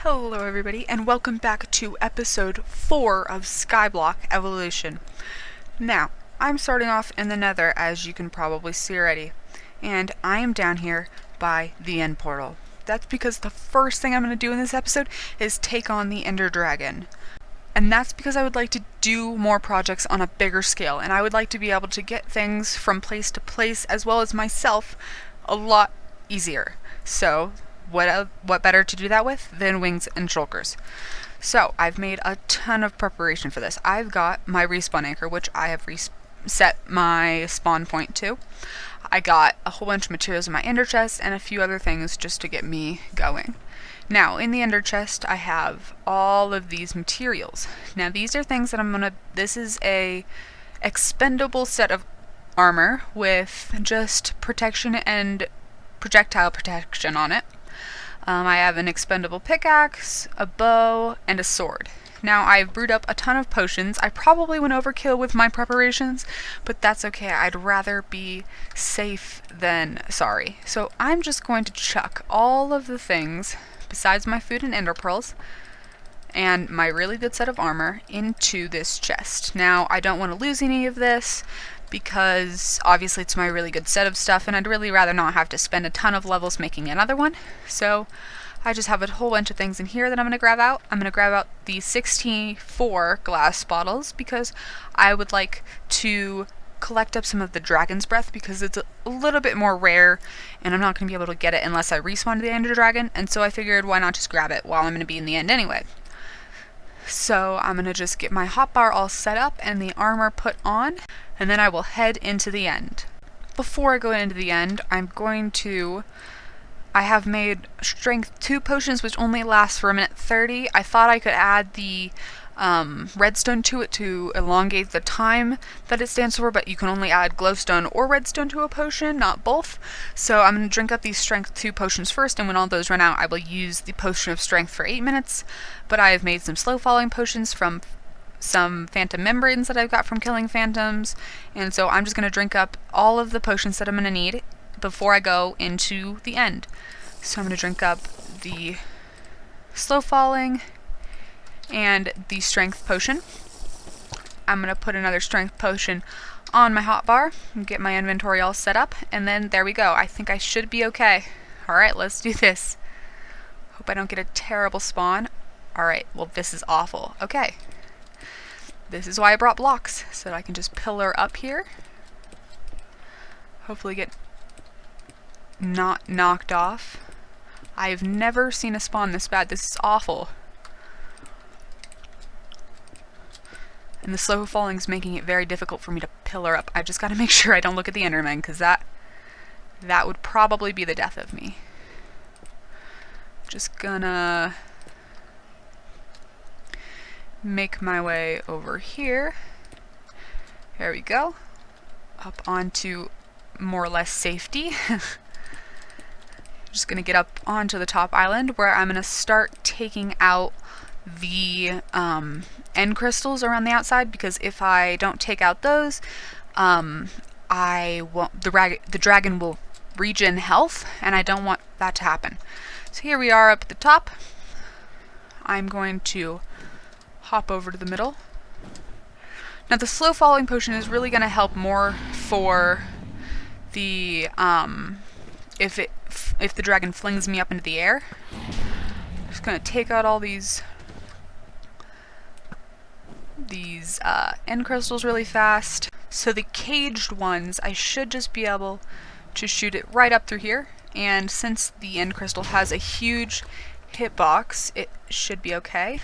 Hello everybody, and welcome back to episode 4 of Skyblock Evolution. Now, I'm starting off in the Nether, as you can probably see already, and I am down here by the end portal. That's because the first thing I'm going to do in this episode is take on the Ender Dragon. And that's because I would like to do more projects on a bigger scale, and I would like to be able to get things from place to place, as well as myself, a lot easier. So, what better to do that with than wings and shulkers? So, I've made a ton of preparation for this. I've got my respawn anchor, which I have set my spawn point to. I got a whole bunch of materials in my ender chest and a few other things just to get me going. Now, in the ender chest, I have all of these materials. Now, these are things that this is a expendable set of armor with just protection and projectile protection on it. I have an expendable pickaxe, a bow, and a sword. Now, I've brewed up a ton of potions. I probably went overkill with my preparations, but that's okay. I'd rather be safe than sorry. So I'm just going to chuck all of the things, besides my food and ender pearls, and my really good set of armor, into this chest. Now, I don't want to lose any of this, because obviously it's my really good set of stuff, and I'd really rather not have to spend a ton of levels making another one. So I just have a whole bunch of things in here that I'm going to grab out. I'm going to grab out the 64 glass bottles because I would like to collect up some of the dragon's breath, because it's a little bit more rare and I'm not going to be able to get it unless I respawn to the ender dragon, and so I figured why not just grab it while I'm going to be in the end anyway. So I'm going to just get my hotbar all set up and the armor put on, and then I will head into the end. Before I go into the end, I have made strength 2 potions which only last for 1:30. I thought I could add the redstone to it to elongate the time that it stands for, but you can only add glowstone or redstone to a potion, not both. So I'm going to drink up these strength 2 potions first, and when all those run out, I will use the potion of strength for 8 minutes. But I have made some slow falling potions from some phantom membranes that I've got from killing phantoms, and so I'm just going to drink up all of the potions that I'm going to need before I go into the end. So I'm going to drink up the slow falling and the strength potion. I'm going to put another strength potion on my hotbar and get my inventory all set up, and then there we go. I think I should be okay. Alright, let's do this. Hope I don't get a terrible spawn. Alright, well, this is awful. Okay. This is why I brought blocks, so that I can just pillar up here. Hopefully get not knocked off. I've never seen a spawn this bad. This is awful. And the slow falling is making it very difficult for me to pillar up. I just gotta make sure I don't look at the Enderman, because that would probably be the death of me. Just gonna make my way over here. There we go. Up onto more or less safety. Just gonna get up onto the top island, where I'm gonna start taking out the end crystals around the outside, because if I don't take out those, the dragon will regen health, and I don't want that to happen. So here we are up at the top. I'm going to hop over to the middle. Now, the slow falling potion is really going to help more for the if the dragon flings me up into the air. I'm just going to take out all these end crystals really fast. So the caged ones, I should just be able to shoot it right up through here, and since the end crystal has a huge hitbox, it should be okay.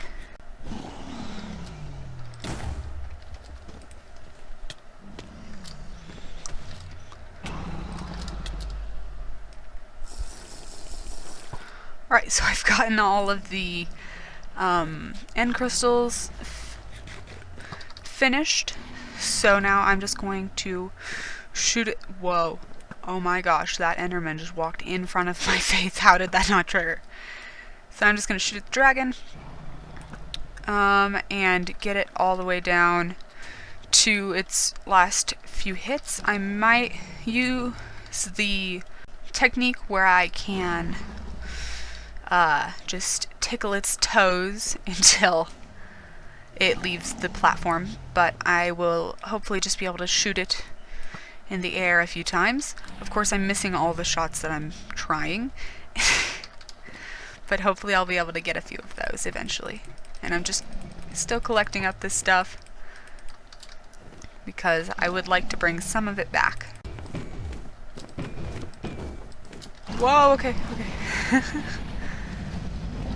Alright, so I've gotten all of the end crystals finished, so now I'm just going to shoot it. Whoa. Oh my gosh, that Enderman just walked in front of my face. How did that not trigger? So I'm just going to shoot at the dragon, and get it all the way down to its last few hits. I might use the technique where I can just tickle its toes until it leaves the platform, but I will hopefully just be able to shoot it in the air a few times. Of course, I'm missing all the shots that I'm trying, but hopefully I'll be able to get a few of those eventually. And I'm just still collecting up this stuff because I would like to bring some of it back. Whoa, okay.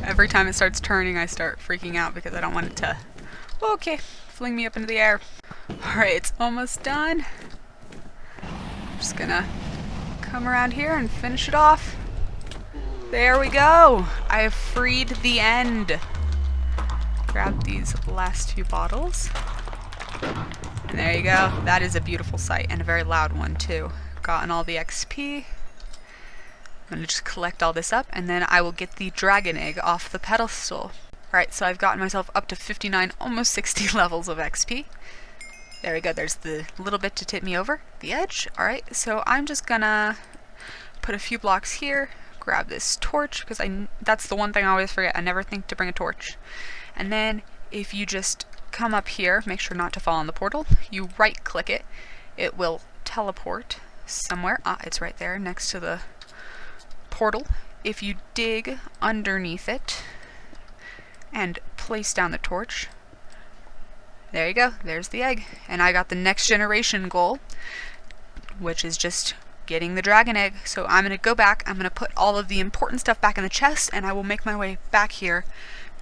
Every time it starts turning, I start freaking out because I don't want it to, okay, fling me up into the air. Alright, it's almost done. I'm just gonna come around here and finish it off. There we go! I have freed the end. Grab these last two bottles. And there you go. That is a beautiful sight, and a very loud one too. Gotten all the XP. I'm gonna just collect all this up, and then I will get the dragon egg off the pedestal. Alright, so I've gotten myself up to 59, almost 60 levels of XP. There we go, there's the little bit to tip me over the edge. Alright, so I'm just gonna put a few blocks here, grab this torch, because that's the one thing I always forget. I never think to bring a torch. And then if you just come up here, make sure not to fall in the portal, you right click it, it will teleport somewhere. It's right there next to the portal. If you dig underneath it and place down the torch, there you go, there's the egg. And I got the next generation goal, which is just getting the dragon egg. So I'm going to go back, I'm going to put all of the important stuff back in the chest, and I will make my way back here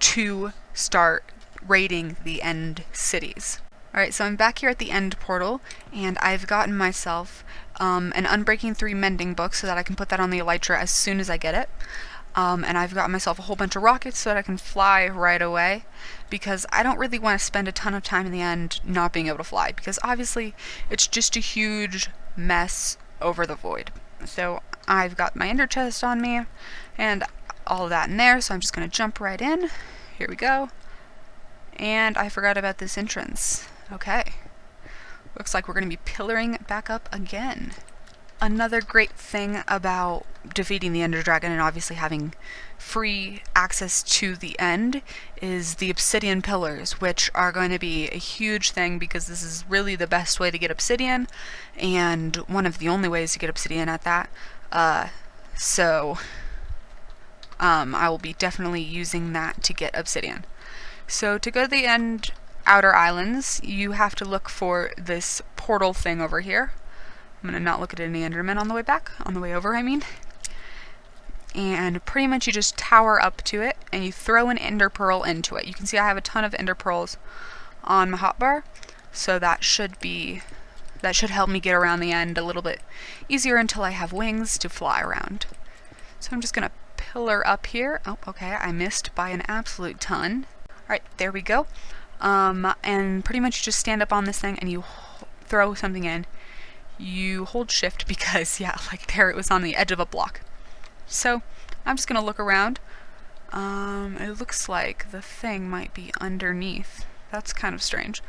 to start raiding the end cities. Alright, so I'm back here at the end portal, and I've gotten myself an Unbreaking 3 mending book so that I can put that on the elytra as soon as I get it. And I've got myself a whole bunch of rockets so that I can fly right away, because I don't really want to spend a ton of time in the end not being able to fly, because obviously it's just a huge mess over the void. So I've got my ender chest on me and all of that in there, so I'm just going to jump right in. Here we go. And I forgot about this entrance. Okay. Looks like we're going to be pillaring back up again. Another great thing about defeating the Ender Dragon and obviously having free access to the end is the obsidian pillars, which are going to be a huge thing because this is really the best way to get obsidian and one of the only ways to get obsidian at that. I will be definitely using that to get obsidian. So to go to the end outer islands, you have to look for this portal thing over here. I'm going to not look at any endermen on the way back, on the way over I mean. And pretty much you just tower up to it and you throw an ender pearl into it. You can see I have a ton of ender pearls on my hotbar, so that should help me get around the end a little bit easier until I have wings to fly around. So I'm just going to pillar up here. Oh, okay, I missed by an absolute ton. Alright, there we go. And pretty much just stand up on this thing and you throw something in. You hold shift because, yeah, like there it was on the edge of a block. So, I'm just going to look around. It looks like the thing might be underneath. That's kind of strange.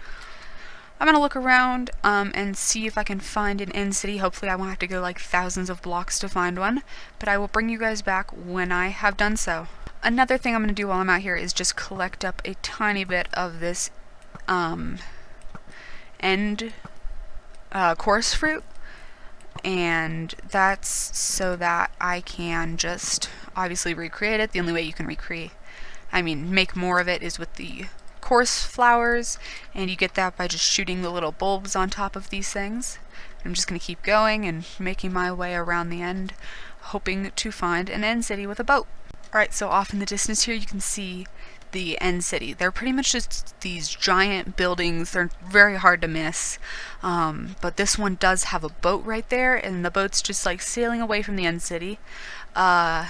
I'm going to look around and see if I can find an end city. Hopefully I won't have to go like thousands of blocks to find one, but I will bring you guys back when I have done so. Another thing I'm going to do while I'm out here is just collect up a tiny bit of this end chorus fruit, and that's so that I can just obviously recreate it. The only way you can make more of it is with the chorus flowers, and you get that by just shooting the little bulbs on top of these things. I'm just going to keep going and making my way around the end, hoping to find an end city with a boat. Alright, so off in the distance here you can see the end city. They're pretty much just these giant buildings. They're very hard to miss. But this one does have a boat right there, and the boat's just like sailing away from the end city. And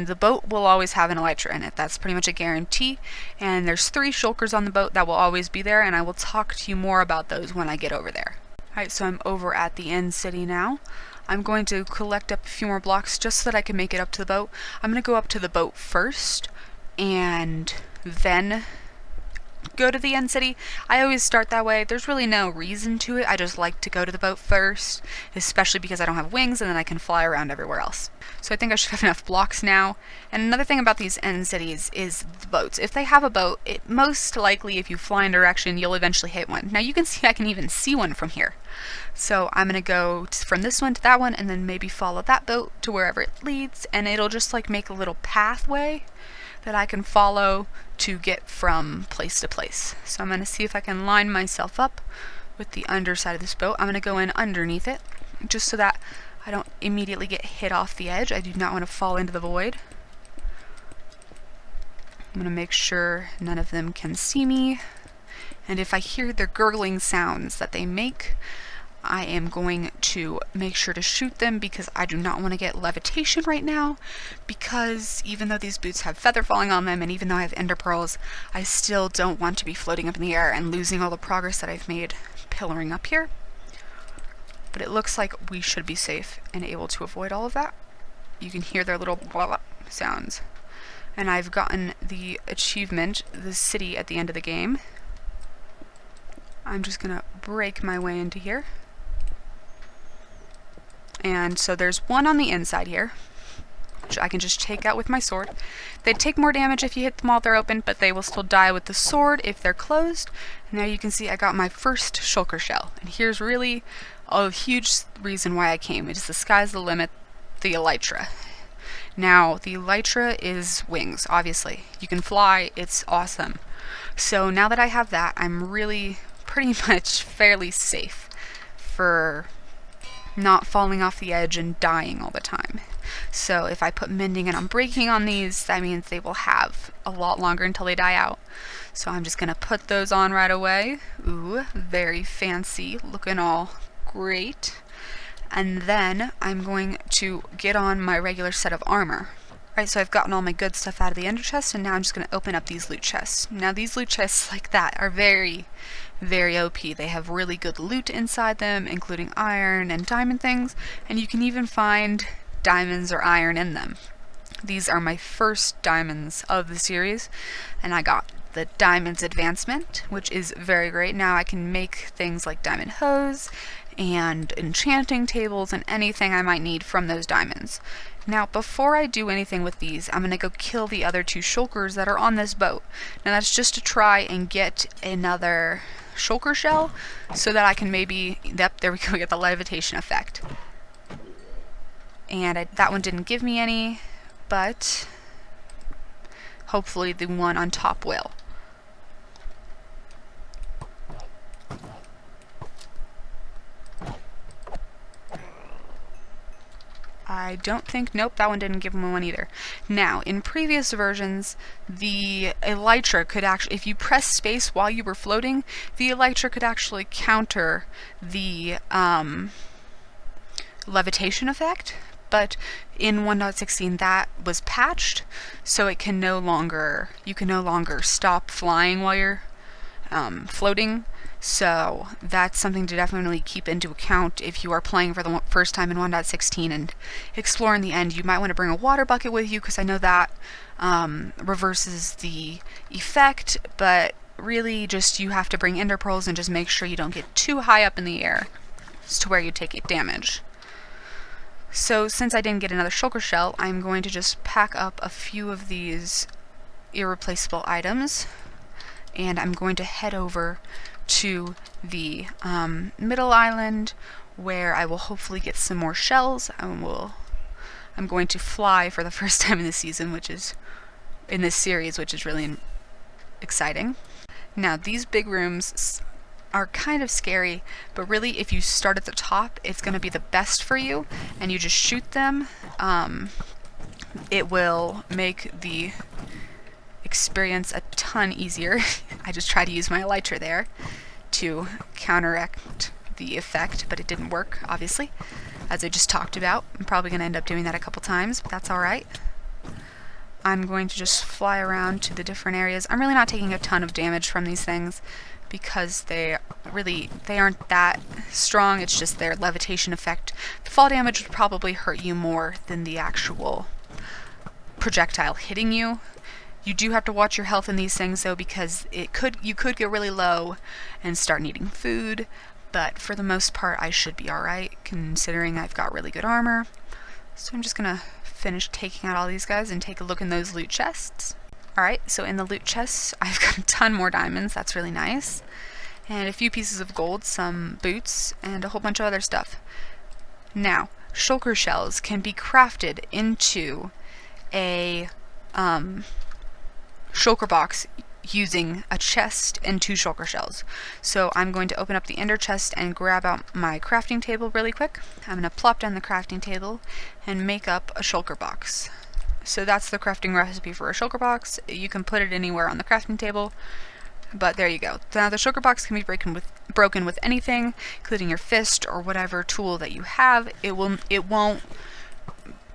the boat will always have an elytra in it. That's pretty much a guarantee. And there's 3 shulkers on the boat that will always be there, and I will talk to you more about those when I get over there. Alright, so I'm over at the end city now. I'm going to collect up a few more blocks just so that I can make it up to the boat. I'm going to go up to the boat first, and then go to the end city. I always start that way. There's really no reason to it. I just like to go to the boat first, especially because I don't have wings and then I can fly around everywhere else. So I think I should have enough blocks now. And another thing about these end cities is the boats. If they have a boat, it most likely, if you fly in direction, you'll eventually hit one. Now you can see I can even see one from here. So I'm going to go from this one to that one and then maybe follow that boat to wherever it leads, and it'll just like make a little pathway that I can follow to get from place to place. So I'm going to see if I can line myself up with the underside of this boat. I'm going to go in underneath it just so that I don't immediately get hit off the edge. I do not want to fall into the void. I'm going to make sure none of them can see me. And if I hear the gurgling sounds that they make, I am going to make sure to shoot them because I do not want to get levitation right now, because even though these boots have feather falling on them and even though I have ender pearls, I still don't want to be floating up in the air and losing all the progress that I've made pillaring up here. But it looks like we should be safe and able to avoid all of that. You can hear their little blah blah sounds. And I've gotten the achievement, the city, at the end of the game. I'm just gonna break my way into here. And so there's one on the inside here, which I can just take out with my sword. They take more damage if you hit them while they're open, but they will still die with the sword if they're closed. And now you can see I got my first shulker shell. And here's really a huge reason why I came. It is the sky's the limit, the elytra. Now, the elytra is wings, obviously. You can fly, it's awesome. So now that I have that, I'm really pretty much fairly safe for not falling off the edge and dying all the time. So if I put mending and unbreaking on these, that means they will have a lot longer until they die out. So I'm just gonna put those on right away. Ooh, very fancy, looking all great. And then I'm going to get on my regular set of armor. Alright, so I've gotten all my good stuff out of the ender chest, and now I'm just going to open up these loot chests. Now these loot chests like that are very, very OP. They have really good loot inside them, including iron and diamond things, and you can even find diamonds or iron in them. These are my first diamonds of the series, and I got the diamonds advancement, which is very great. Now I can make things like diamond hose and enchanting tables and anything I might need from those diamonds. Now before I do anything with these, I'm going to go kill the other two shulkers that are on this boat. Now that's just to try and get another shulker shell so that I can maybe, yep, there we go, get the levitation effect. And that one didn't give me any, but hopefully the one on top will. I don't think, nope, that one didn't give him one either. Now, in previous versions, the elytra could actually, if you press space while you were floating, the elytra could actually counter the levitation effect, but in 1.16 that was patched, so it can no longer, you can no longer stop flying while you're floating. So that's something to definitely keep into account if you are playing for the first time in 1.16 and exploring the end. You might want to bring a water bucket with you, because I know that reverses the effect, but really just you have to bring ender pearls and just make sure you don't get too high up in the air as to where you take damage. So since I didn't get another shulker shell, I'm going to just pack up a few of these irreplaceable items, and I'm going to head over to the middle island, where I will hopefully get some more shells. I'm going to fly for the first time in this season, which is in this series, which is really exciting. Now these big rooms are kind of scary, but really if you start at the top, it's going to be the best for you, and you just shoot them. It will make the experience a ton easier. I just tried to use my elytra there to counteract the effect, but it didn't work, obviously, as I just talked about. I'm probably going to end up doing that a couple times, but that's alright. I'm going to just fly around to the different areas. I'm really not taking a ton of damage from these things because they aren't that strong. It's just their levitation effect. The fall damage would probably hurt you more than the actual projectile hitting you. You do have to watch your health in these things though, because you could get really low and start needing food, but for the most part I should be alright considering I've got really good armor. So I'm just gonna finish taking out all these guys and take a look in those loot chests. Alright, so in the loot chests I've got a ton more diamonds, that's really nice. And a few pieces of gold, some boots, and a whole bunch of other stuff. Now, shulker shells can be crafted into a shulker box using a chest and 2 shulker shells. So I'm going to open up the ender chest and grab out my crafting table really quick. I'm going to plop down the crafting table and make up a shulker box. So that's the crafting recipe for a shulker box. You can put it anywhere on the crafting table, but there you go. Now the shulker box can be broken with anything, including your fist or whatever tool that you have.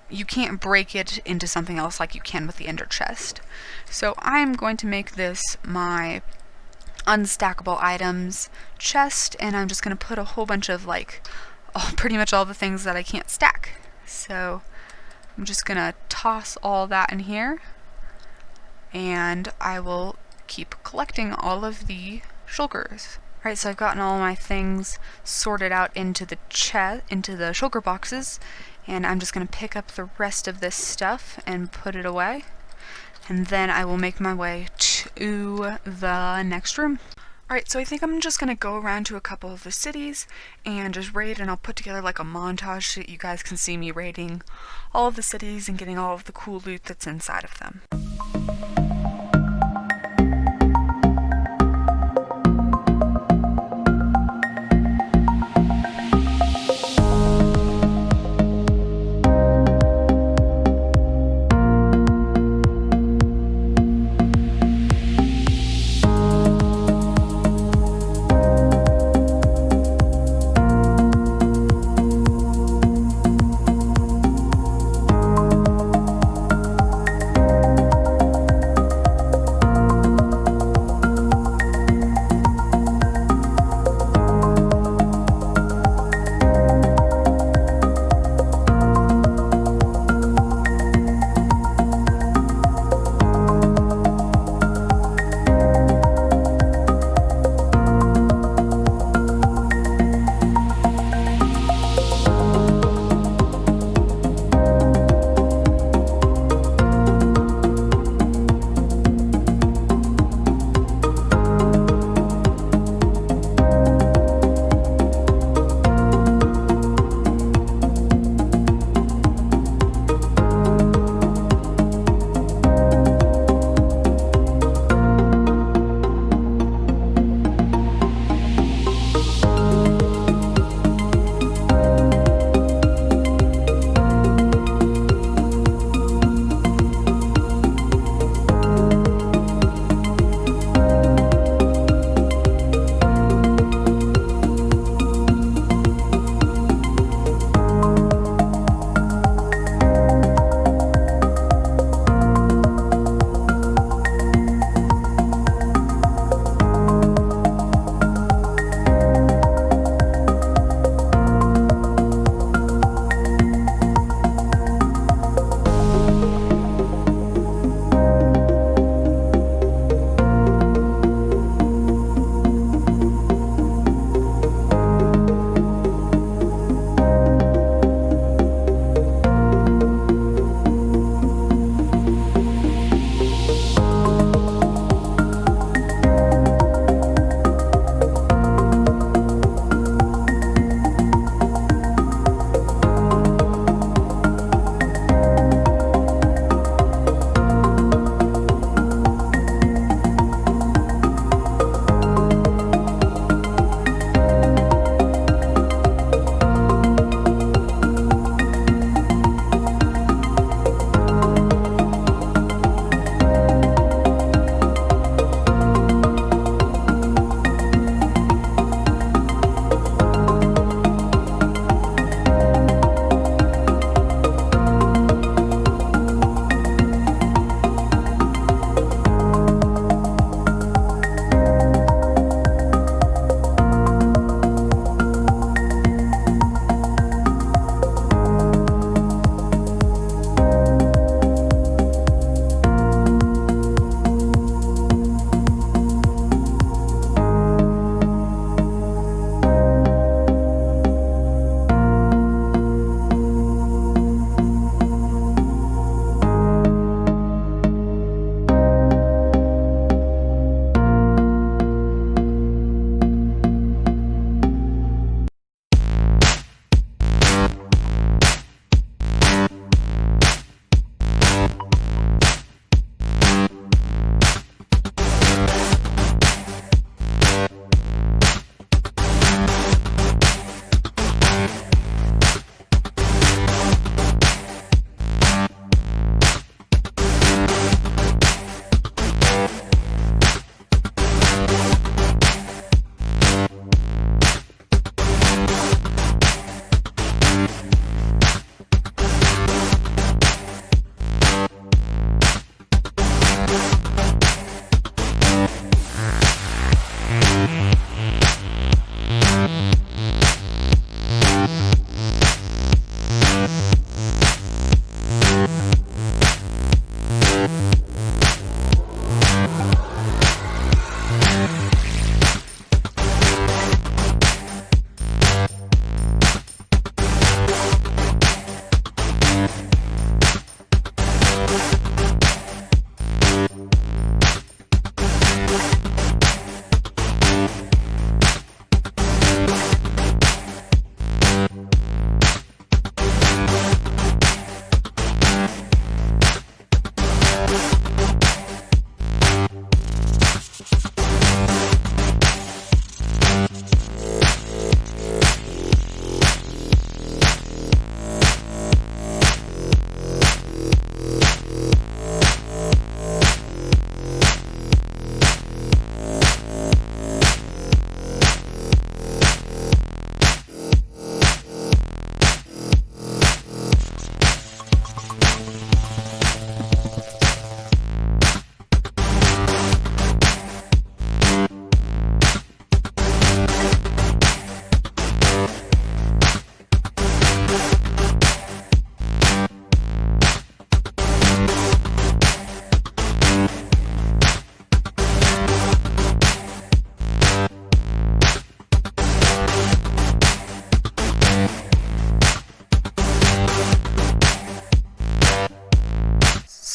You can't break it into something else like you can with the ender chest. So I'm going to make this my unstackable items chest, and I'm just going to put a whole bunch of pretty much all the things that I can't stack. So I'm just going to toss all that in here, and I will keep collecting all of the shulkers. Alright, so I've gotten all my things sorted out into the shulker boxes, and I'm just going to pick up the rest of this stuff and put it away, and then I will make my way to the next room. Alright, so I think I'm just going to go around to a couple of the cities and just raid, and I'll put together like a montage so that you guys can see me raiding all of the cities and getting all of the cool loot that's inside of them.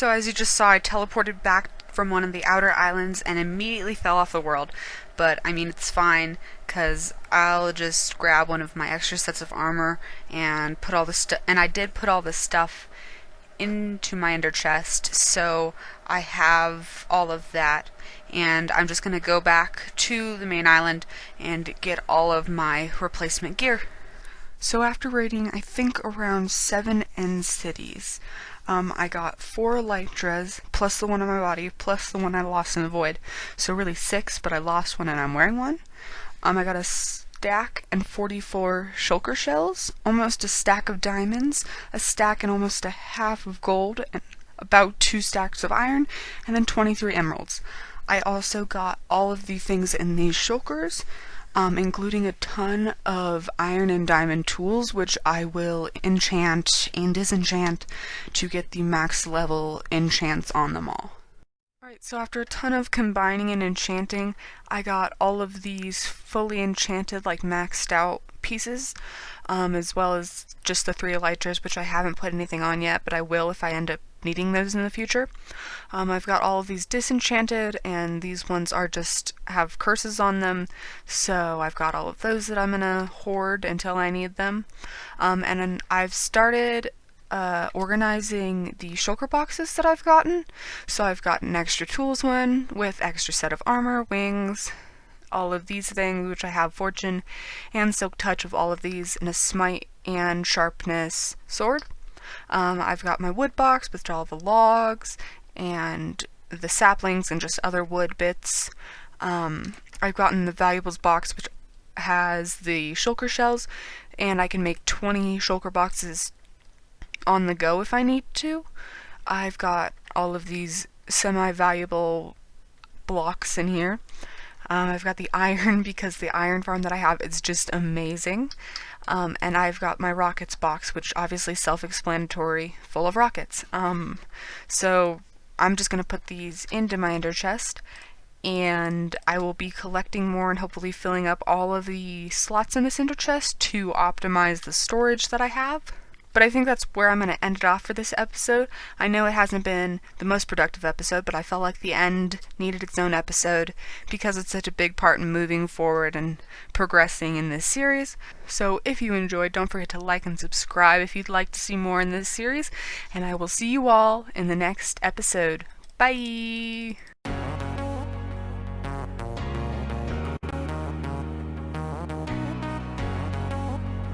So as you just saw, I teleported back from one of the outer islands and immediately fell off the world. But I mean, it's fine, because I'll just grab one of my extra sets of armor and put all the stuff, and I did put all the stuff into my ender chest, so I have all of that, and I'm just going to go back to the main island and get all of my replacement gear. So after raiding, I think around 7 end cities, I got 4 elytras, plus the one on my body, plus the one I lost in the void. So really 6, but I lost one and I'm wearing one. I got a stack and 44 shulker shells, almost a stack of diamonds, a stack and almost a half of gold, and about 2 stacks of iron, and then 23 emeralds. I also got all of the things in these shulkers, including a ton of iron and diamond tools, which I will enchant and disenchant to get the max level enchants on them all. Alright, so after a ton of combining and enchanting, I got all of these fully enchanted, like maxed out pieces, as well as just the 3 elytras, which I haven't put anything on yet, but I will if I end up needing those in the future. I've got all of these disenchanted, and these ones are just have curses on them, so I've got all of those that I'm gonna hoard until I need them. And then I've started organizing the shulker boxes that I've gotten. So I've got an extra tools one with extra set of armor, wings, all of these things, which I have fortune and silk touch of all of these, and a smite and sharpness sword. I've got my wood box with all the logs and the saplings and just other wood bits. I've gotten the valuables box, which has the shulker shells, and I can make 20 shulker boxes on the go if I need to. I've got all of these semi-valuable blocks in here. I've got the iron because the iron farm that I have is just amazing. And I've got my rockets box, which obviously self-explanatory, full of rockets. So I'm just going to put these into my ender chest, and I will be collecting more and hopefully filling up all of the slots in this ender chest to optimize the storage that I have. But I think that's where I'm going to end it off for this episode. I know it hasn't been the most productive episode, but I felt like the end needed its own episode because it's such a big part in moving forward and progressing in this series. So if you enjoyed, don't forget to like and subscribe if you'd like to see more in this series, and I will see you all in the next episode. Bye!